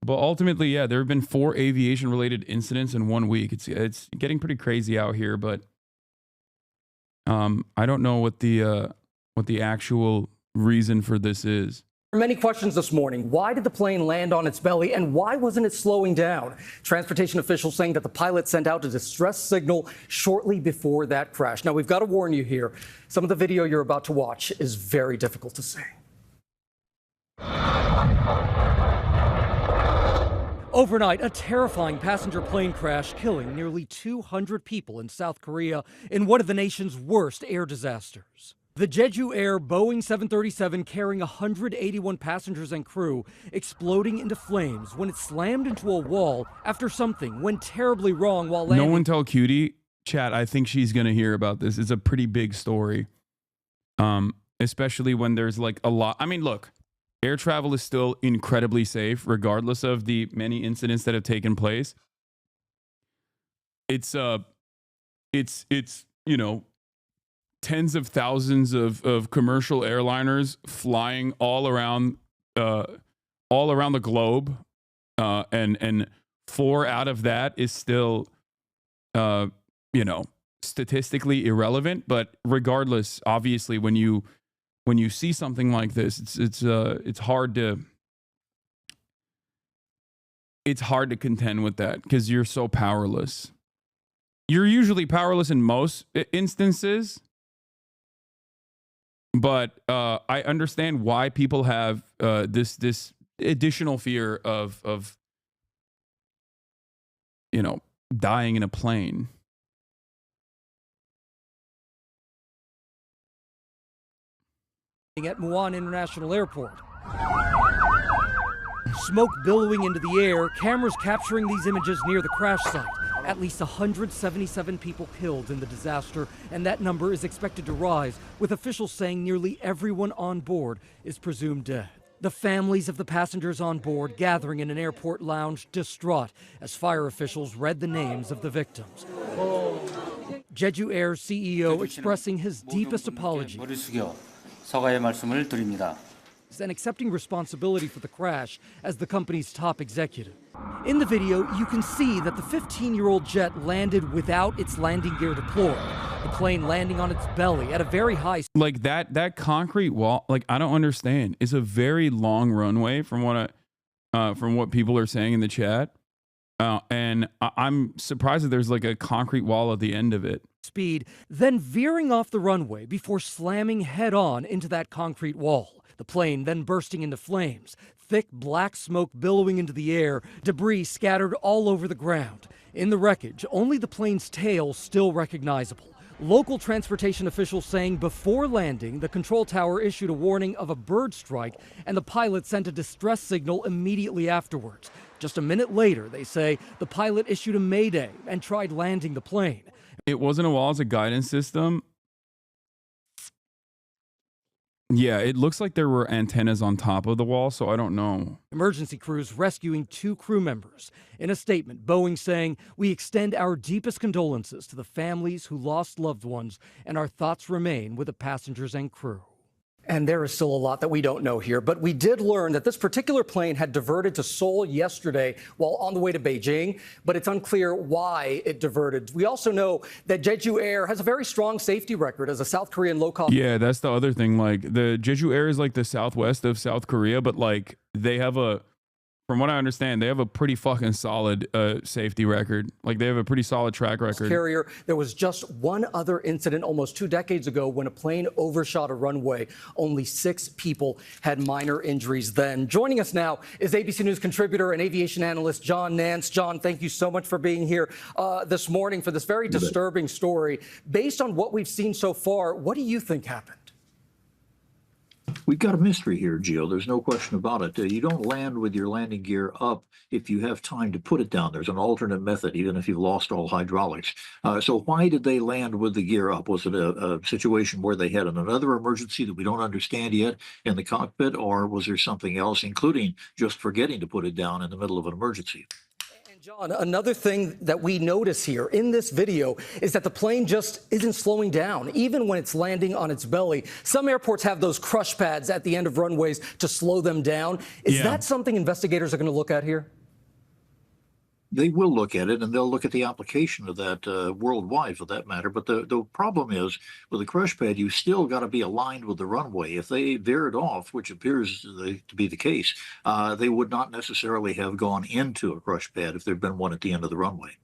but ultimately, yeah, there have been 4 aviation-related incidents in 1 week. It's getting pretty crazy out here, but I don't know what the actual reason for this is. Many questions this morning. Why did the plane land on its belly, and why wasn't it slowing down? Transportation officials saying that the pilot sent out a distress signal shortly before that crash. Now, we've got to warn you here. Some of the video you're about to watch is very difficult to see. Overnight, a terrifying passenger plane crash killing nearly 200 people in South Korea in one of the nation's worst air disasters. The Jeju Air Boeing 737 carrying 181 passengers and crew exploding into flames when it slammed into a wall after something went terribly wrong while landing. No one tell Cutie. Chat, I think she's going to hear about this. It's a pretty big story. Especially when there's like a lot. I mean, look, air travel is still incredibly safe, regardless of the many incidents that have taken place. It's you know, tens of thousands of commercial airliners flying all around the globe, and 4 out of that is still, you know, statistically irrelevant. But regardless, obviously, when you see something like this, it's hard to contend with that because you're so powerless. You're usually powerless in most instances. But I understand why people have this additional fear of you know, dying in a plane. At Muan International Airport. Smoke billowing into the air, cameras capturing these images near the crash site. At least 177 people killed in the disaster, and that number is expected to rise, with officials saying nearly everyone on board is presumed dead. The families of the passengers on board gathering in an airport lounge distraught as fire officials read the names of the victims. Jeju Air's CEO expressing his deepest apology and accepting responsibility for the crash as the company's top executive. In the video, you can see that the 15-year-old jet landed without its landing gear deployed, the plane landing on its belly at a very high... Like that concrete wall, like, I don't understand. It's a very long runway from what people are saying in the chat. And I'm surprised that there's like a concrete wall at the end of it. Speed, then veering off the runway before slamming head-on into that concrete wall. The plane then bursting into flames, thick black smoke billowing into the air, debris scattered all over the ground. In the wreckage, only the plane's tail still recognizable. Local transportation officials saying before landing, the control tower issued a warning of a bird strike, and the pilot sent a distress signal immediately afterwards. Just a minute later, they say, the pilot issued a mayday and tried landing the plane. It wasn't a wall, it's a guidance system. Yeah, it looks like there were antennas on top of the wall, so I don't know. Emergency crews rescuing 2 crew members. In a statement, Boeing saying, "We extend our deepest condolences to the families who lost loved ones, and our thoughts remain with the passengers and crew." And there is still a lot that we don't know here, but we did learn that this particular plane had diverted to Seoul yesterday while on the way to Beijing, but it's unclear why it diverted. We also know that Jeju Air has a very strong safety record as a South Korean low-cost... Yeah, that's the other thing. Like, the Jeju Air is like the southwest of South Korea, but like they have from what I understand, they have a pretty fucking solid safety record. Like, they have a pretty solid track record. Carrier. There was just one other incident almost 2 decades ago when a plane overshot a runway. Only 6 people had minor injuries then. Joining us now is ABC News contributor and aviation analyst John Nance. John, thank you so much for being here this morning for this very disturbing story. Based on what we've seen so far, what do you think happened? We've got a mystery here, Gio. There's no question about it. You don't land with your landing gear up if you have time to put it down. There's an alternate method, even if you've lost all hydraulics. So why did they land with the gear up? Was it a situation where they had another emergency that we don't understand yet in the cockpit, or was there something else, including just forgetting to put it down in the middle of an emergency? John, another thing that we notice here in this video is that the plane just isn't slowing down, even when it's landing on its belly. Some airports have those crush pads at the end of runways to slow them down. Is that something investigators are going to look at here? They will look at it, and they'll look at the application of that worldwide, for that matter. But the problem is with the crush pad, you still got to be aligned with the runway. If they veered off, which appears to be the case, they would not necessarily have gone into a crush pad if there'd been one at the end of the runway.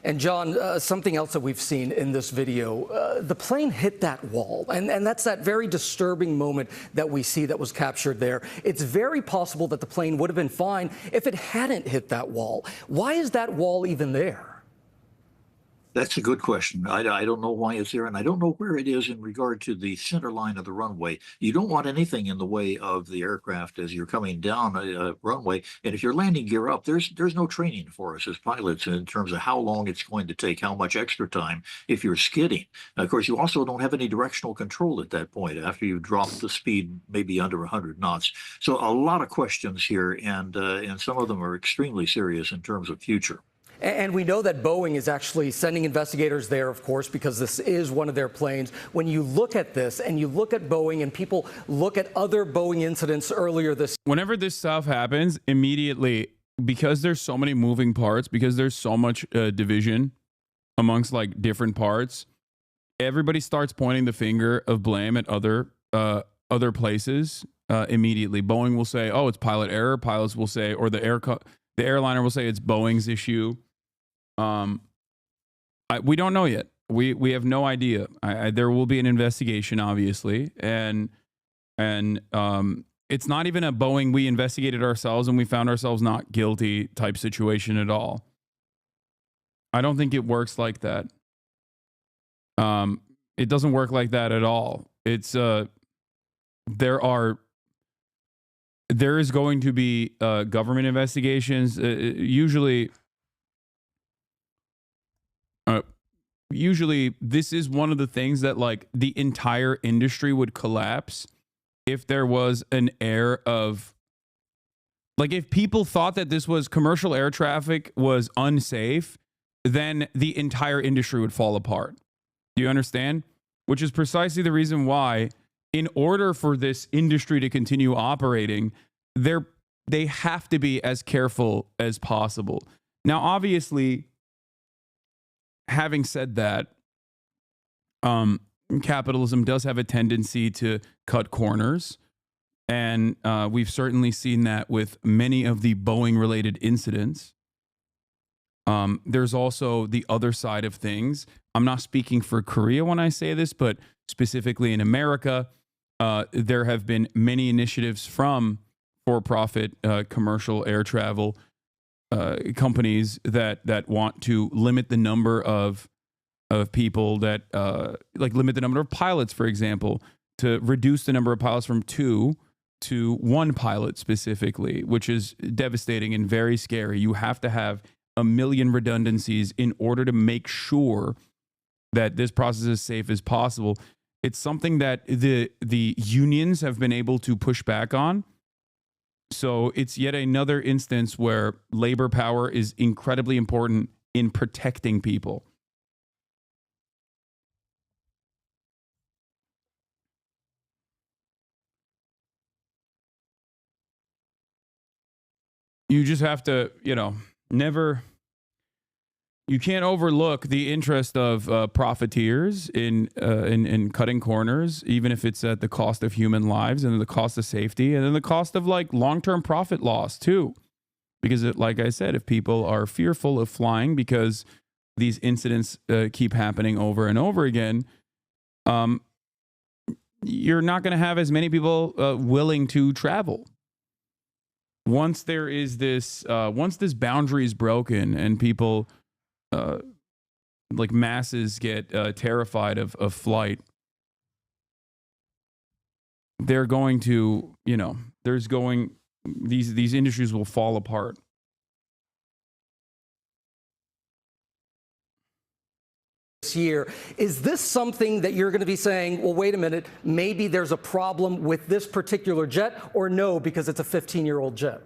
And John, something else that we've seen in this video, the plane hit that wall, and that's that very disturbing moment that we see that was captured there. It's very possible that the plane would have been fine if it hadn't hit that wall. Why is that wall even there? That's a good question. I don't know why it's there, and I don't know where it is in regard to the center line of the runway. You don't want anything in the way of the aircraft as you're coming down a runway. And if you're landing gear up, there's no training for us as pilots in terms of how long it's going to take, how much extra time if you're skidding. Of course, you also don't have any directional control at that point after you've dropped the speed maybe under 100 knots. So a lot of questions here, and some of them are extremely serious in terms of future. And we know that Boeing is actually sending investigators there, of course, because this is one of their planes. When you look at this and you look at Boeing and people look at other Boeing incidents earlier this. Whenever this stuff happens, immediately, because there's so many moving parts, because there's so much division amongst like different parts, everybody starts pointing the finger of blame at other places immediately. Boeing will say, "Oh, it's pilot error." Pilots will say, or the airliner will say it's Boeing's issue. We don't know yet. We have no idea. There will be an investigation, obviously, and it's not even a Boeing we investigated ourselves and we found ourselves not guilty type situation at all. I don't think it works like that. It doesn't work like that at all. It's there is going to be government investigations. Usually this is one of the things that like the entire industry would collapse if there was an air of like, if people thought that this was commercial air traffic was unsafe, then the entire industry would fall apart. Do you understand? Which is precisely the reason why, in order for this industry to continue operating, they have to be as careful as possible. Now, obviously, having said that, capitalism does have a tendency to cut corners. And we've certainly seen that with many of the Boeing-related incidents. There's also the other side of things. I'm not speaking for Korea when I say this, but specifically in America, there have been many initiatives from for-profit commercial air travel companies that want to limit the number of people that like limit the number of pilots, for example, to reduce the number of pilots from 2 to 1 pilot specifically, which is devastating and very scary. You have to have 1 million redundancies in order to make sure that this process is as safe as possible. It's something that the unions have been able to push back on. So it's yet another instance where labor power is incredibly important in protecting people. You just have to, you can't overlook the interest of profiteers in cutting corners, even if it's at the cost of human lives and the cost of safety and then the cost of like long-term profit loss too. Because like I said, if people are fearful of flying because these incidents keep happening over and over again, you're not going to have as many people willing to travel. Once there is this, once this boundary is broken and people, like masses get terrified of flight, they're going to, these industries will fall apart. This year, is this something that you're going to be saying, well, wait a minute, maybe there's a problem with this particular jet, or no, because it's a 15-year-old jet?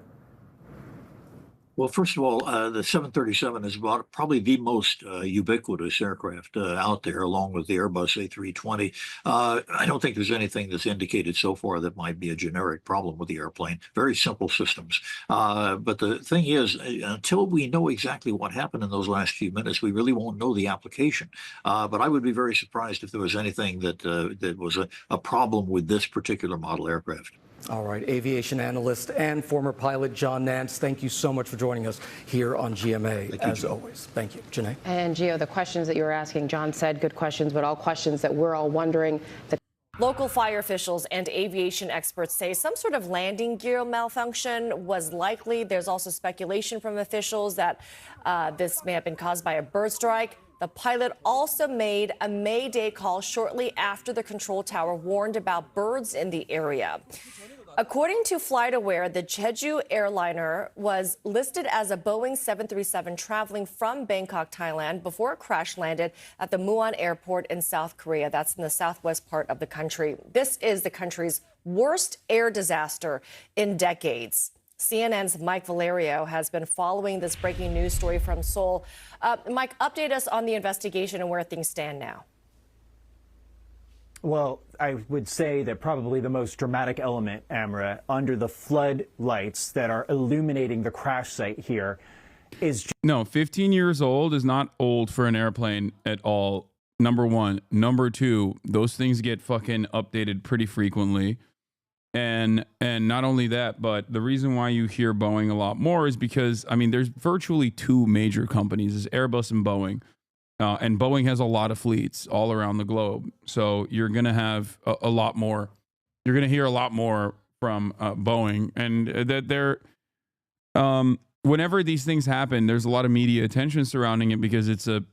Well, first of all, the 737 is about probably the most ubiquitous aircraft out there, along with the Airbus A320. I don't think there's anything that's indicated so far that might be a generic problem with the airplane. Very simple systems. But the thing is, until we know exactly what happened in those last few minutes, we really won't know the application. But I would be very surprised if there was anything that was a problem with this particular model aircraft. All right, aviation analyst and former pilot John Nance, thank you so much for joining us here on GMA, as always. Thank you. Janae? And Gio, the questions that you were asking, John said good questions, but all questions that we're all wondering. Local fire officials and aviation experts say some sort of landing gear malfunction was likely. There's also speculation from officials that this may have been caused by a bird strike. The pilot also made a Mayday call shortly after the control tower warned about birds in the area. According to FlightAware, the Jeju airliner was listed as a Boeing 737 traveling from Bangkok, Thailand, before it crash landed at the Muan airport in South Korea. That's in the southwest part of the country. This is the country's worst air disaster in decades. CNN's Mike Valerio has been following this breaking news story from Seoul. Mike, update us on the investigation and where things stand now. Well, I would say that probably the most dramatic element, Amra, under the floodlights that are illuminating the crash site here is... No, 15 years old is not old for an airplane at all. Number one. Number two, those things get fucking updated pretty frequently. And not only that, but the reason why you hear Boeing a lot more is because, I mean, there's virtually two major companies, is Airbus and Boeing. And Boeing has a lot of fleets all around the globe. So you're going to have a lot more. You're going to hear a lot more from Boeing. And that they're, whenever these things happen, there's a lot of media attention surrounding it because it's a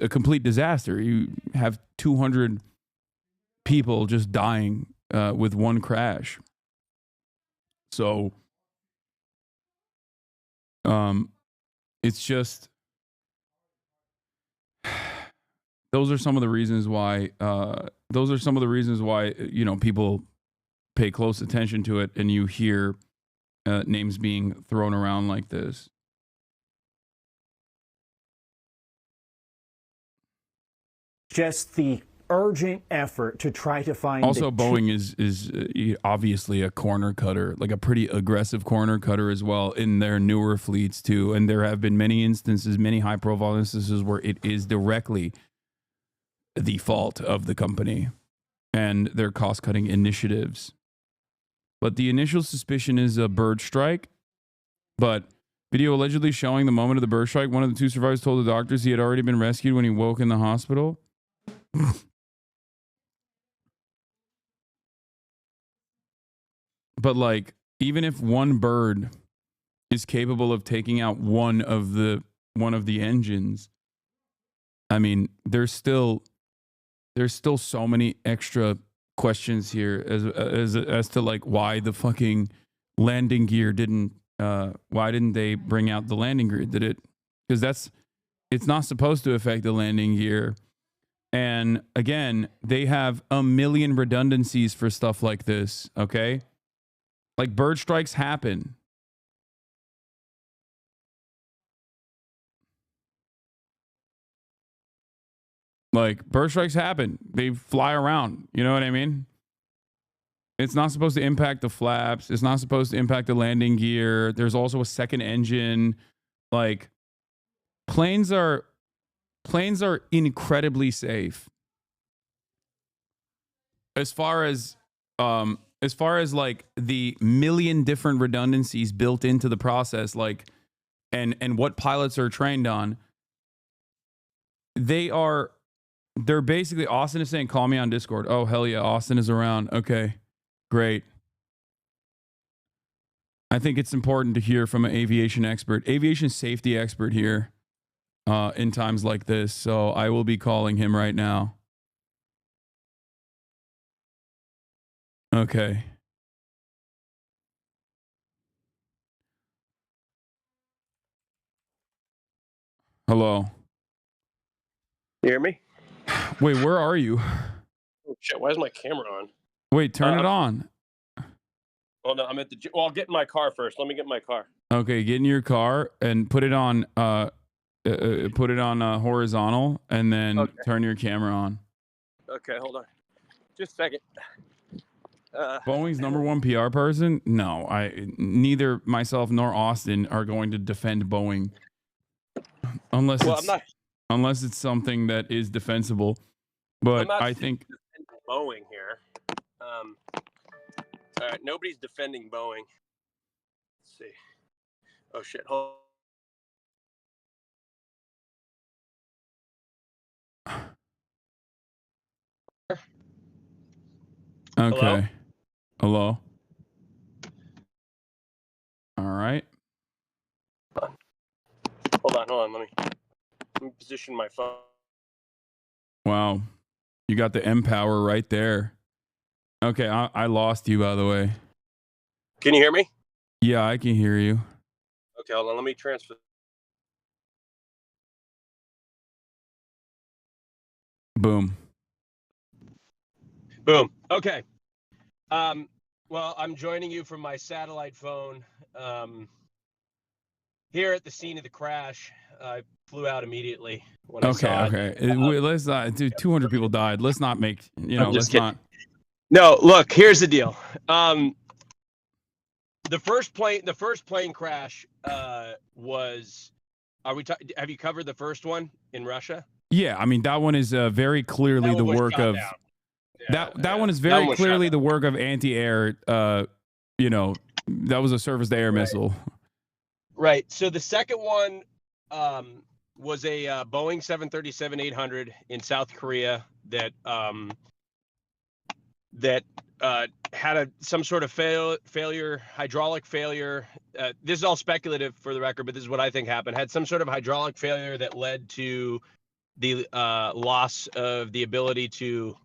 complete disaster. You have 200 people just dying with one crash. So it's just... Those are some of the reasons why. You know, people pay close attention to it, and you hear names being thrown around like this. just the urgent effort to try to find... Also, Boeing is obviously a corner cutter, like a pretty aggressive corner cutter as well in their newer fleets too. And there have been many instances, many high-profile instances where it is directly the fault of the company and their cost-cutting initiatives. But the initial suspicion is a bird strike. But video allegedly showing the moment of the bird strike, one of the two survivors told the doctors he had already been rescued when he woke in the hospital. But like, even if one bird is capable of taking out one of the engines, I mean, there's still so many extra questions here as to like why the fucking landing gear didn't why didn't they bring out the landing gear? Did it? Because it's not supposed to affect the landing gear. And again, they have a million redundancies for stuff like this. Okay, like bird strikes happen. Like, bird strikes happen. They fly around. You know what I mean? It's not supposed to impact the flaps. It's not supposed to impact the landing gear. There's also a second engine. Like, planes are incredibly safe. As far as like the million different redundancies built into the process, like, and what pilots are trained on, they're basically, Austin is saying, call me on Discord. Oh, hell yeah, Austin is around. Okay, great. I think it's important to hear from an aviation safety expert here in times like this. So I will be calling him right now. Okay. Hello. You hear me? Wait, where are you? Oh, shit, why is my camera on? Wait, turn it on. Oh, no, I'm at the... Well, I'll get in my car first. Let me get in my car. Okay, get in your car and put it on horizontal, and then turn your camera on. Okay, hold on. Just a second. Boeing's number one PR person? No, neither myself nor Austin are going to defend Boeing unless it's something that is defensible. But I think Boeing here. All right, nobody's defending Boeing. Let's see. Oh shit! Hold. Okay. Hello? All right. Hold on. Let me position my phone. Wow. You got the M-Power right there. Okay, I lost you, by the way. Can you hear me? Yeah, I can hear you. Okay, hold on. Let me transfer. Boom. Boom. Okay. Well, I'm joining you from my satellite phone. Here at the scene of the crash, I flew out immediately when I saw it. Okay. Let's not, dude, 200 people died. Let's not make, let's kidding. not. No, look, here's the deal. The first plane crash was. Have you covered the first one in Russia? Yeah, I mean that one is very clearly the work of that one is very clearly the work of anti-air. That was a surface-to-air missile. Right. So the second one was a Boeing 737-800 in South Korea that had some sort of failure, hydraulic failure. This is all speculative for the record, but this is what I think happened. Had some sort of hydraulic failure that led to the loss of the ability to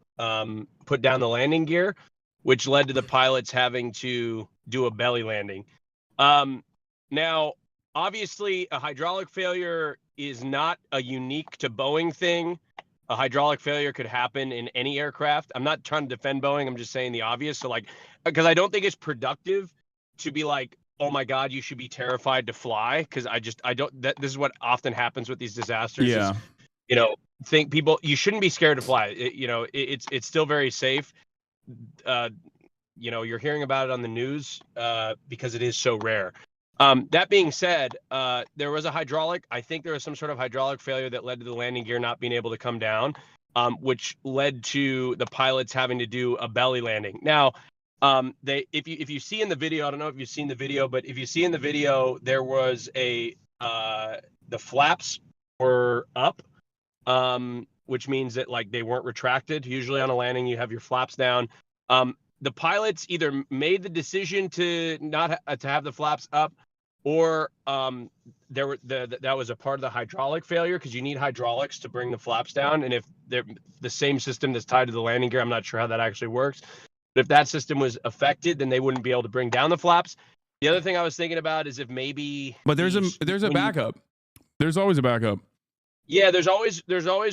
put down the landing gear, which led to the pilots having to do a belly landing. Now, obviously, a hydraulic failure is not a unique to Boeing thing. A hydraulic failure could happen in any aircraft. I'm not trying to defend Boeing. I'm just saying the obvious. So because I don't think it's productive to be like, oh my God, you should be terrified to fly. Because this is what often happens with these disasters. Yeah. Think people, you shouldn't be scared to fly. It's still very safe. You're hearing about it on the news because it is so rare. That being said, there was a hydraulic. I think there was some sort of hydraulic failure that led to the landing gear not being able to come down, which led to the pilots having to do a belly landing. Now, if you see in the video, I don't know if you've seen the video, but if you see in the video, there was the flaps were up, which means that they weren't retracted. Usually on a landing, you have your flaps down. The pilots either made the decision to not to have the flaps up, or that was a part of the hydraulic failure, because you need hydraulics to bring the flaps down. And if they're the same system that's tied to the landing gear, I'm not sure how that actually works. But if that system was affected, then they wouldn't be able to bring down the flaps. The other thing I was thinking about is if maybe. But there's a backup. There's always a backup. Yeah, there's always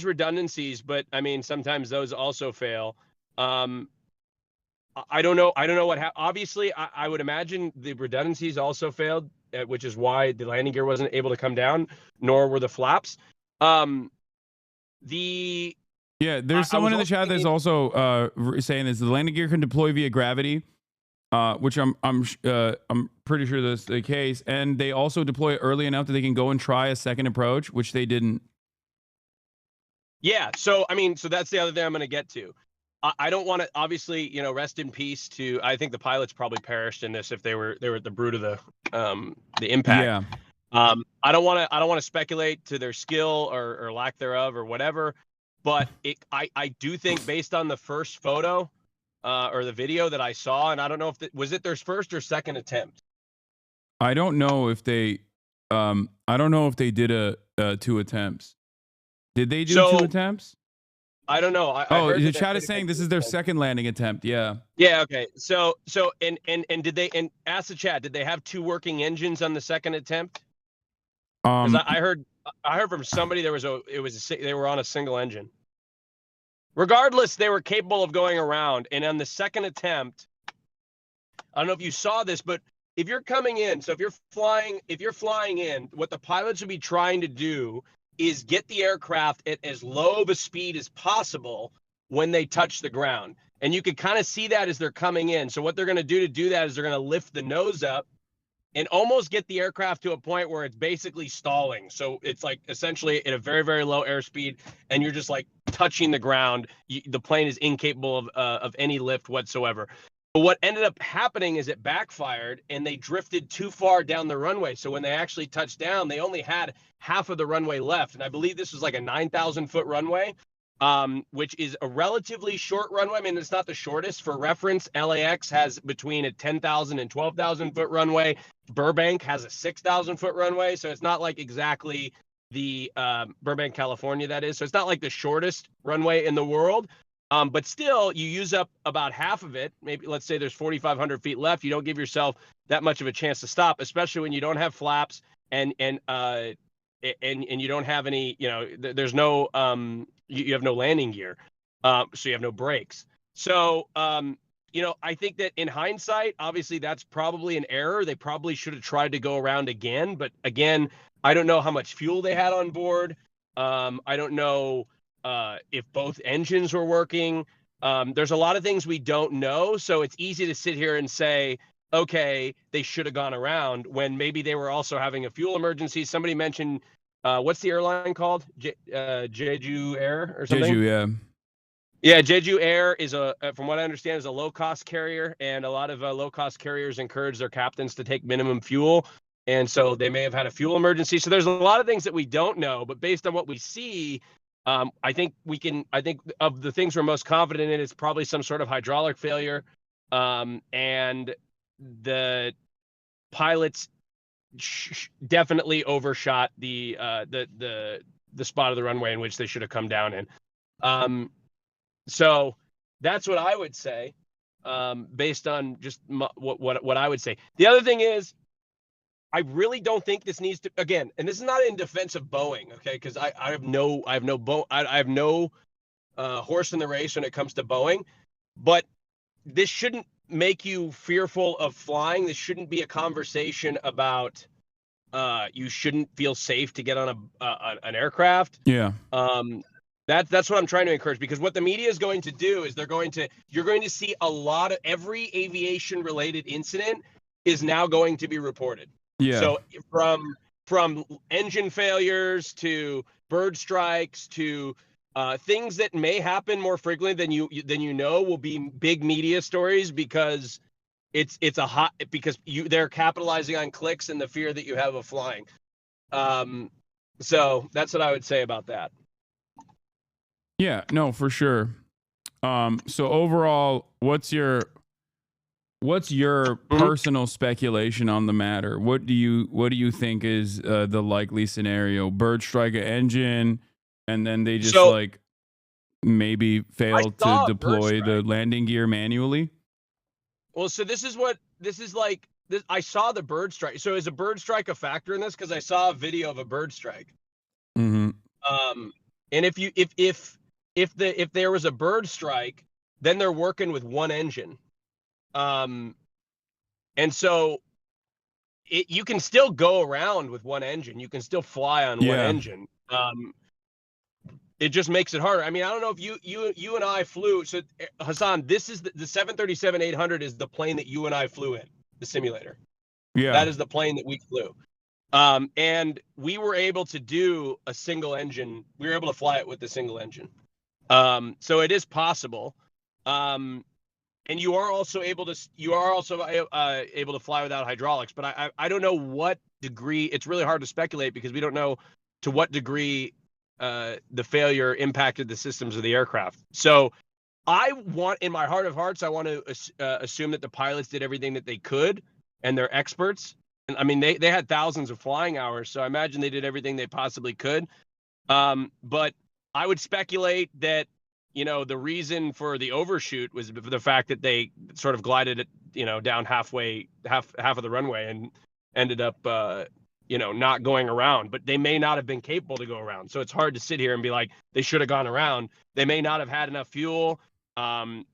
redundancies, but I mean sometimes those also fail. I don't know what obviously I would imagine the redundancies also failed, which is why the landing gear wasn't able to come down, nor were the flaps. There's someone in the chat that's also saying this: the landing gear can deploy via gravity, which I'm pretty sure that's the case, and they also deploy it early enough that they can go and try a second approach, which they didn't. Yeah, so that's the other thing I'm going to get to. I don't want to, obviously, rest in peace to. I think the pilots probably perished in this if they were at the brunt of the impact. Yeah. I don't want to speculate to their skill or lack thereof or whatever, but I do think based on the first photo or the video that I saw, and I don't know if was it their first or second attempt. I don't know if they did two attempts. Did they do two attempts? I don't know. The chat is saying this is their second landing attempt. Yeah. Yeah. Okay. So and did they, and ask the chat, did they have two working engines on the second attempt? Because I heard from somebody they were on a single engine. Regardless, they were capable of going around. And on the second attempt, I don't know if you saw this, but if you're coming in, so if you're flying in, what the pilots would be trying to do is get the aircraft at as low of a speed as possible when they touch the ground. And you can kind of see that as they're coming in. So what they're going to do that is they're going to lift the nose up and almost get the aircraft to a point where it's basically stalling. So it's like essentially at a very, very low airspeed, and you're just like touching the ground. The plane is incapable of any lift whatsoever. But what ended up happening is it backfired, and they drifted too far down the runway. So when they actually touched down, they only had half of the runway left. And I believe this was like a 9,000-foot runway, which is a relatively short runway. I mean, it's not the shortest. For reference, LAX has between a 10,000 and 12,000-foot runway. Burbank has a 6,000-foot runway. So it's not like exactly the Burbank, California, that is. So it's not like the shortest runway in the world. But still, you use up about half of it. Maybe let's say there's 4,500 feet left. You don't give yourself that much of a chance to stop, especially when you don't have flaps and you don't have any. There's no you have no landing gear, so you have no brakes. So I think that in hindsight, obviously that's probably an error. They probably should have tried to go around again. But again, I don't know how much fuel they had on board. I don't know if both engines were working. There's a lot of things we don't know. So it's easy to sit here and say, okay, they should have gone around when maybe they were also having a fuel emergency. Somebody mentioned, what's the airline called? Jeju Air or something? Jeju, yeah. Yeah, Jeju Air is from what I understand, is a low-cost carrier, and a lot of low-cost carriers encourage their captains to take minimum fuel. And so they may have had a fuel emergency. So there's a lot of things that we don't know, but based on what we see, I think of the things we're most confident in, it's probably some sort of hydraulic failure. And the pilots definitely overshot the spot of the runway in which they should have come down in. So that's what I would say, based on just what I would say. The other thing is, I really don't think this needs to, again, and this is not in defense of Boeing, okay? Because I have no horse in the race when it comes to Boeing, but this shouldn't make you fearful of flying. This shouldn't be a conversation about you shouldn't feel safe to get on an aircraft. Yeah. That's what I'm trying to encourage, because what the media is going to do is you're going to see a lot of every aviation related incident is now going to be reported. Yeah. So from engine failures to bird strikes to things that may happen more frequently than you know will be big media stories, because they're capitalizing on clicks and the fear that you have of flying. So that's what I would say about that. Yeah, no, for sure. So overall, what's your personal speculation on the matter? What do you think is the likely scenario? Bird strike an engine, and then they just maybe fail to deploy the landing gear manually? Well, so I saw the bird strike. So is a bird strike a factor in this? Because I saw a video of a bird strike. Mm-hmm. And if there was a bird strike, then they're working with one engine. And so you can still go around with one engine. You can still fly on one engine. It just makes it harder. I mean, I don't know if you and I flew. So Hasan, this is the 737-800 is the plane that you and I flew in, the simulator. Yeah. That is the plane that we flew. And we were able to do a single engine. We were able to fly it with the single engine. So it is possible. And you are also able to fly without hydraulics, but I don't know what degree. It's really hard to speculate because we don't know to what degree the failure impacted the systems of the aircraft. So in my heart of hearts, I want to assume that the pilots did everything that they could, and they're experts. And I mean, they had thousands of flying hours, so I imagine they did everything they possibly could. But I would speculate that, the reason for the overshoot was the fact that they sort of glided it, down half of the runway and ended up, not going around. But they may not have been capable to go around. So it's hard to sit here and be like, they should have gone around. They may not have had enough fuel, or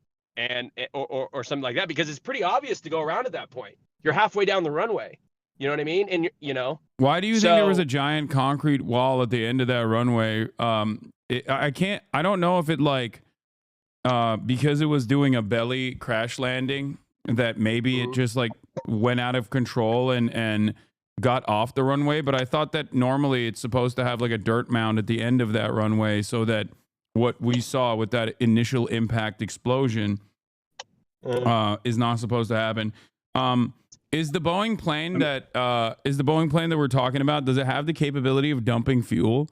something like that, because it's pretty obvious to go around at that point. you're halfway down the runway. You know what I mean? And you know, Why do you think there was a giant concrete wall at the end of that runway? I don't know if it like because it was doing a belly crash landing that maybe it just like went out of control and got off the runway. But I thought that normally it's supposed to have like a dirt mound at the end of that runway so that what we saw with that initial impact explosion is not supposed to happen. Is the Boeing plane that we're talking about, does it have the capability of dumping fuel?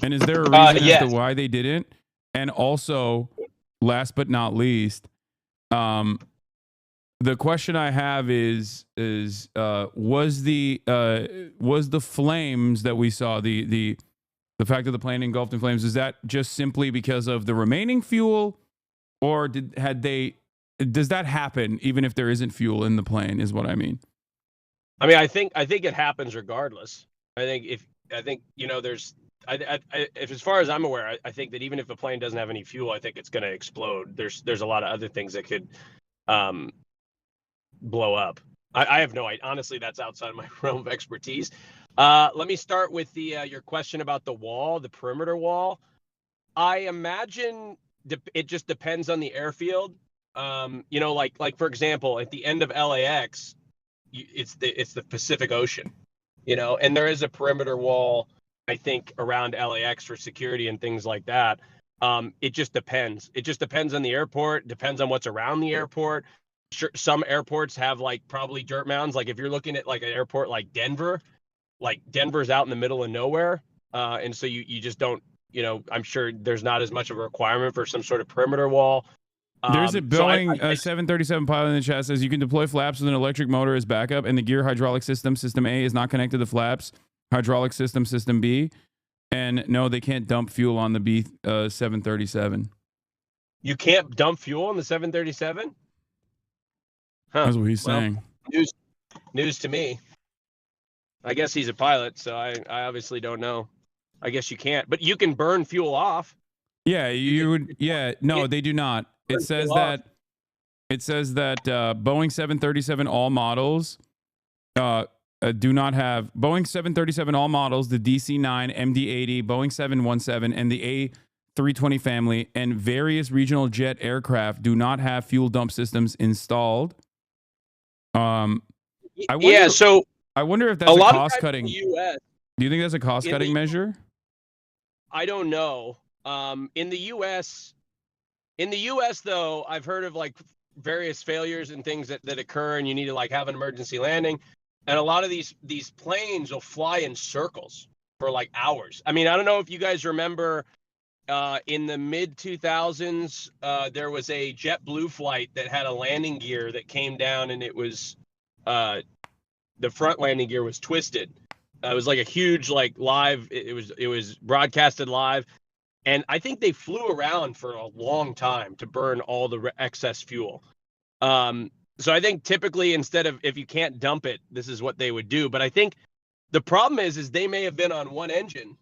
And is there a reason yes. as to why they didn't? And also, last but not least, the question I have is was the flames that we saw, the fact that the plane engulfed in flames, is that just simply because of the remaining fuel, or does that happen even if there isn't fuel in the plane, is what I mean? I mean, I think it happens regardless. I think you know, there's if as far as I'm aware, I think that even if a plane doesn't have any fuel, I think it's going to explode. There's a lot of other things that could blow up. I have no idea. Honestly, that's outside my realm of expertise. Let me start with your question about the wall, the perimeter wall. I imagine it just depends on the airfield. You know, like for example, at the end of LAX, it's the Pacific Ocean, you know, and there is a perimeter wall, I think, around LAX for security and things like that. It just depends. It just depends on the airport, depends on what's around the airport. Sure, some airports have like probably dirt mounds. Like if you're looking at like an airport like Denver's out in the middle of nowhere. And so you just don't, you know, I'm sure there's not as much of a requirement for some sort of perimeter wall. There's a Boeing 737 pilot in the chat says you can deploy flaps with an electric motor as backup, and the gear hydraulic system A is not connected to the flaps. Hydraulic system B, and no, they can't dump fuel on the B 737. You can't dump fuel on the 737? Huh. That's what he's saying. News to me. I guess he's a pilot, so I obviously don't know. I guess you can't, but you can burn fuel off. Yeah, you would. Yeah, no, they do not. It says that Boeing 737 all models do not have Boeing 737 all models, the DC-9, MD-80, Boeing 717, and the A320 family, and various regional jet aircraft do not have fuel dump systems installed. I wonder if that's a cost cutting. Do you think that's a cost cutting measure? I don't know. In the U.S., though, I've heard of like various failures and things that occur, and you need to like have an emergency landing. And a lot of these planes will fly in circles for like hours. I mean, I don't know if you guys remember in the mid 2000s, there was a JetBlue flight that had a landing gear that came down, and it was the front landing gear was twisted. It was like a huge like live. It was broadcasted live. And I think they flew around for a long time to burn all the excess fuel. So I think typically instead of if you can't dump it, this is what they would do. But I think the problem is they may have been on one engine.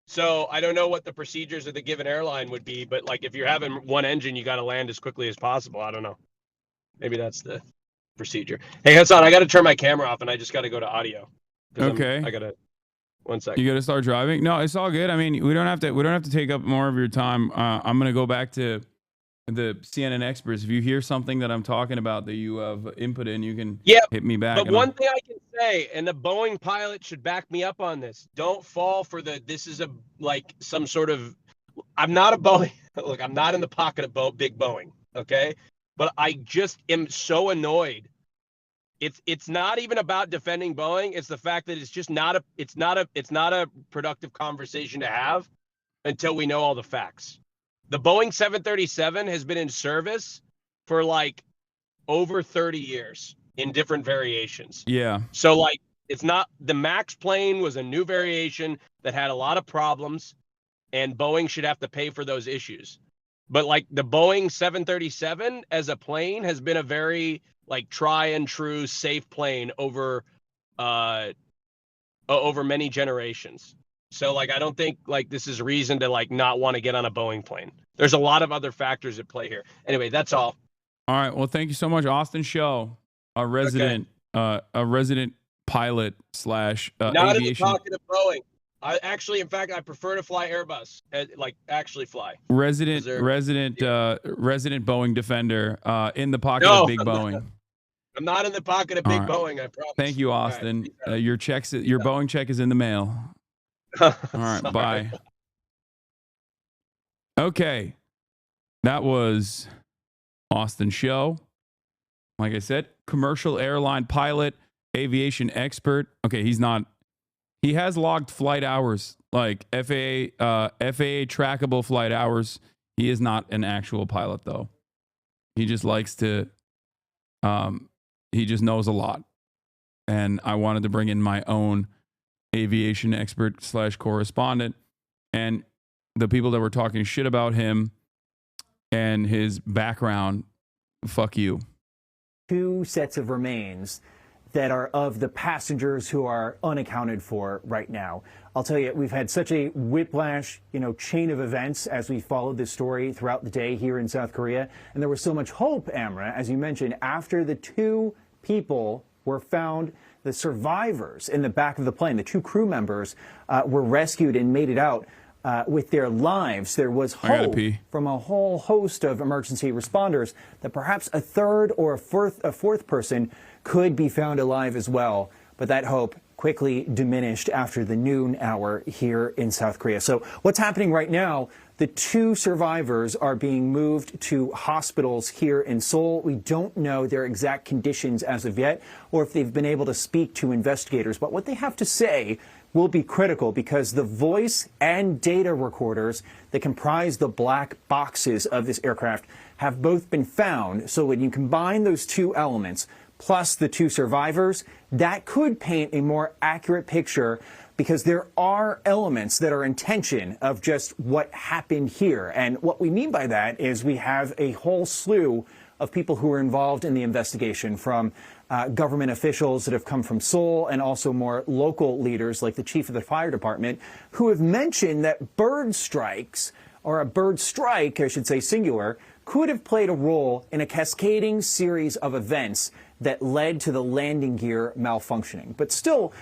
So I don't know what the procedures of the given airline would be. But like if you're having one engine, you got to land as quickly as possible. I don't know. Maybe that's the procedure. Hey, Hasan, I got to turn my camera off and I just got to go to audio. Okay. I got to. 1 second. You got to start driving? No, it's all good. I mean, we don't have to take up more of your time. I'm going to go back to the CNN experts. If you hear something that I'm talking about that you have input in, you can hit me back. But one thing I can say, and the Boeing pilot should back me up on this, don't fall for this is some sort of, I'm not a Boeing, look, I'm not in the pocket of big Boeing, okay? But I just am so annoyed. It's not even about defending Boeing. It's the fact that it's just not a productive conversation to have until we know all the facts. The Boeing 737 has been in service for like over 30 years in different variations. Yeah. So like it's not the Max plane was a new variation that had a lot of problems, and Boeing should have to pay for those issues. But like the Boeing 737 as a plane has been a very like try and true safe plane over many generations. So like I don't think like this is reason to like not want to get on a Boeing plane. There's a lot of other factors at play here. Anyway, that's all. All right. Well, thank you so much, Austin Show, a resident pilot slash Not aviation. in the pocket of Boeing. In fact, I prefer to fly Airbus. Like actually fly. Resident Boeing defender in the pocket No, of Big Boeing. I'm not in the pocket of All Big right. Boeing. I promise. Thank you, Austin. Your Boeing check is in the mail. All right, bye. Okay, that was Austin Show. Like I said, commercial airline pilot, aviation expert. Okay, he's not. He has logged flight hours, like FAA trackable flight hours. He is not an actual pilot, though. He just likes to. He just knows a lot, and I wanted to bring in my own aviation expert / correspondent, and the people that were talking shit about him and his background. Fuck you. 2 sets of remains that are of the passengers who are unaccounted for right now. I'll tell you, we've had such a whiplash, chain of events as we followed this story throughout the day here in South Korea. And there was so much hope, Amra, as you mentioned, after the 2 people were found, the survivors in the back of the plane, the 2 crew members were rescued and made it out with their lives. There was hope from a whole host of emergency responders that perhaps a third or a fourth person could be found alive as well. But that hope quickly diminished after the noon hour here in South Korea. So what's happening right now? The 2 survivors are being moved to hospitals here in Seoul. We don't know their exact conditions as of yet, or if they've been able to speak to investigators. But what they have to say will be critical, because the voice and data recorders that comprise the black boxes of this aircraft have both been found. So when you combine those 2 elements, plus the 2 survivors, that could paint a more accurate picture, because there are elements that are in tension of just what happened here. And what we mean by that is we have a whole slew of people who are involved in the investigation, from government officials that have come from Seoul and also more local leaders like the chief of the fire department, who have mentioned that bird strikes, or a bird strike, I should say singular, could have played a role in a cascading series of events that led to the landing gear malfunctioning. But still,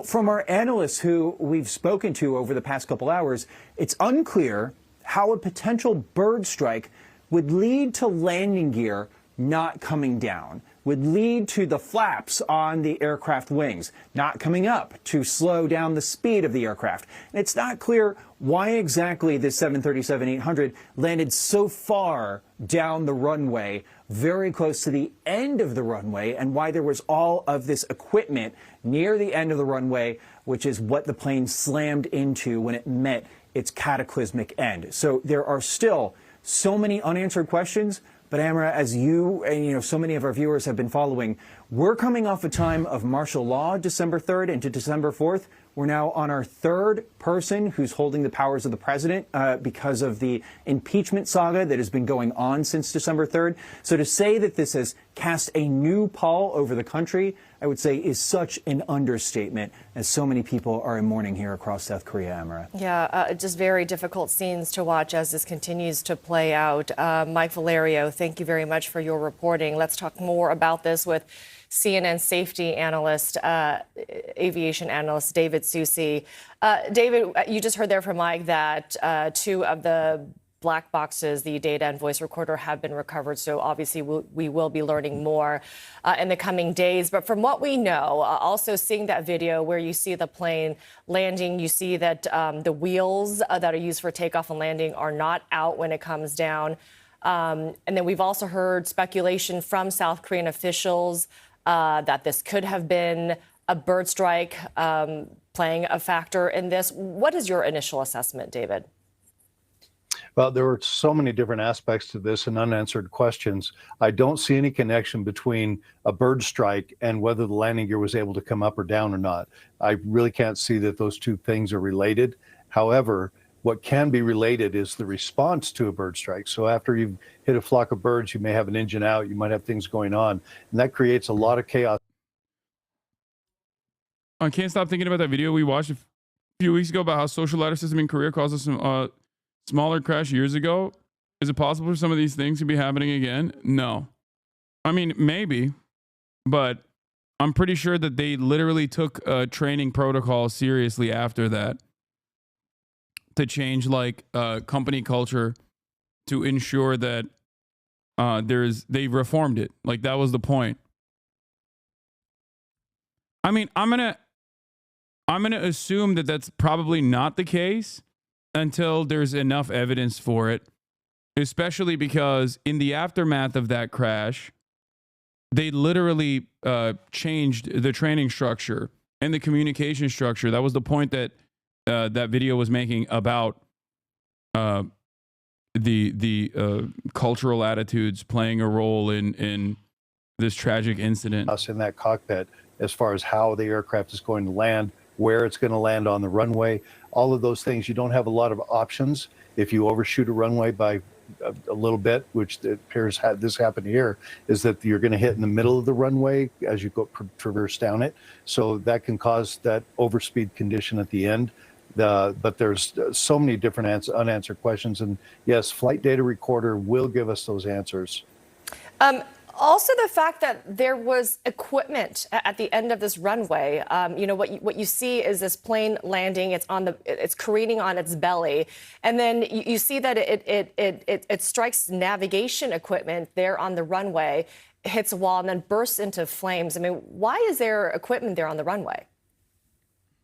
from our analysts who we've spoken to over the past couple hours, it's unclear how a potential bird strike would lead to landing gear not coming down, would lead to the flaps on the aircraft wings not coming up to slow down the speed of the aircraft. And it's not clear why exactly this 737-800 landed so far down the runway, very close to the end of the runway, and why there was all of this equipment near the end of the runway, which is what the plane slammed into when it met its cataclysmic end. So there are still so many unanswered questions. But Amra, as you and so many of our viewers have been following, we're coming off a time of martial law, December 3rd into December 4th. We're now on our 3rd person who's holding the powers of the president because of the impeachment saga that has been going on since December 3rd. So to say that this has cast a new pall over the country, I would say, is such an understatement, as so many people are in mourning here across South Korea, Amara. Yeah, just very difficult scenes to watch as this continues to play out. Mike Valerio, thank you very much for your reporting. Let's talk more about this with CNN safety analyst, aviation analyst David Susi. David, you just heard there from Mike that 2 of the black boxes, the data and voice recorder, have been recovered. So obviously we will be learning more in the coming days. But from what we know, also seeing that video where you see the plane landing, you see that the wheels that are used for takeoff and landing are not out when it comes down. And then we've also heard speculation from South Korean officials that this could have been a bird strike playing a factor in this. What is your initial assessment, David? Well, there were so many different aspects to this and unanswered questions. I don't see any connection between a bird strike and whether the landing gear was able to come up or down or not. I really can't see that those 2 things are related. However, what can be related is the response to a bird strike. So after you've hit a flock of birds, you may have an engine out, you might have things going on, and that creates a lot of chaos. I can't stop thinking about that video we watched a few weeks ago about how social ladder system in Korea caused us some smaller crash years ago. Is it possible for some of these things to be happening again? No. I mean, maybe, but I'm pretty sure that they literally took training protocol seriously after that to change like company culture to ensure that they reformed it. Like that was the point. I mean, I'm gonna assume that that's probably not the case until there's enough evidence for it, especially because in the aftermath of that crash, they literally changed the training structure and the communication structure. That was the point that that video was making about the cultural attitudes playing a role in this tragic incident. Us in that cockpit, as far as how the aircraft is going to land, where it's going to land on the runway, all of those things. You don't have a lot of options if you overshoot a runway by a little bit, which appears had this happen here, is that you're going to hit in the middle of the runway as you go traverse down it. So that can cause that overspeed condition at the end. But there's so many different unanswered questions. And yes, flight data recorder will give us those answers. Also, the fact that there was equipment at the end of this runway. You know, what you see is this plane landing. It's careening on its belly, and then you see that it strikes navigation equipment there on the runway, hits a wall, and then bursts into flames. I mean, why is there equipment there on the runway?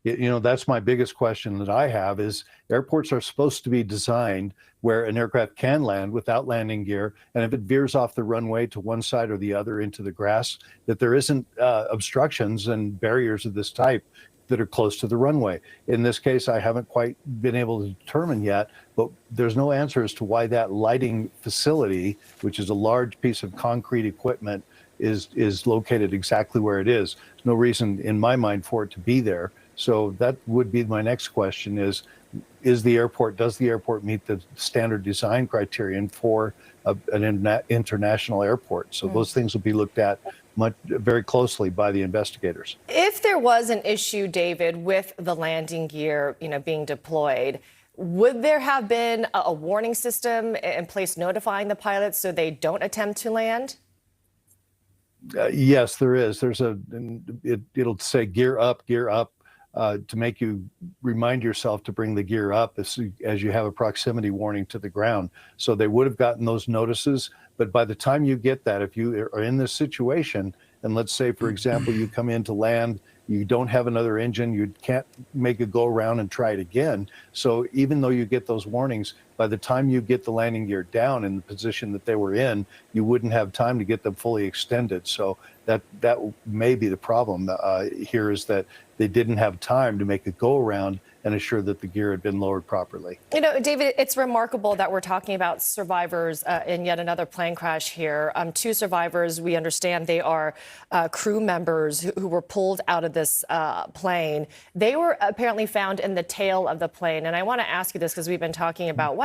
You know, that's my biggest question that I have is airports are supposed to be designed where an aircraft can land without landing gear. And if it veers off the runway to one side or the other into the grass, that there isn't obstructions and barriers of this type that are close to the runway. In this case, I haven't quite been able to determine yet, but there's no answer as to why that lighting facility, which is a large piece of concrete equipment, is located exactly where it is. There's no reason in my mind for it to be there. So that would be my next question does the airport meet the standard design criterion for an international airport? So those things will be looked at very closely by the investigators. If there was an issue, David, with the landing gear, being deployed, would there have been a warning system in place notifying the pilots so they don't attempt to land? Yes, there is. It'll say gear up, to make you remind yourself to bring the gear up as you have a proximity warning to the ground. So they would have gotten those notices. But by the time you get that, if you are in this situation, and let's say, for example, you come in to land, you don't have another engine, you can't make a go around and try it again. So even though you get those warnings, by the time you get the landing gear down in the position that they were in, you wouldn't have time to get them fully extended. So that may be the problem here, is that they didn't have time to make a go around and assure that the gear had been lowered properly. David, it's remarkable that we're talking about survivors in yet another plane crash here. 2 survivors, we understand they are crew members who were pulled out of this plane. They were apparently found in the tail of the plane. And I want to ask you this because we've been talking about,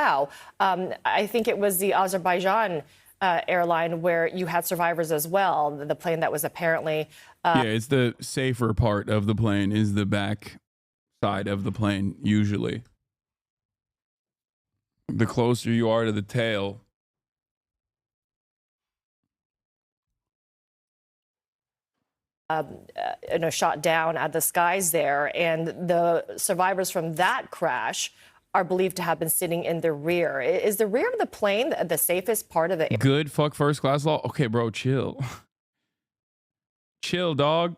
I think it was the Azerbaijan airline where you had survivors as well. The plane that was apparently... yeah, it's the safer part of the plane is the back side of the plane, usually. The closer you are to the tail. Shot down at the skies there. And the survivors from that crash are believed to have been sitting in the rear. Is the rear of the plane the safest part of the... Good fuck first class law? Okay, bro, chill. Chill, dog.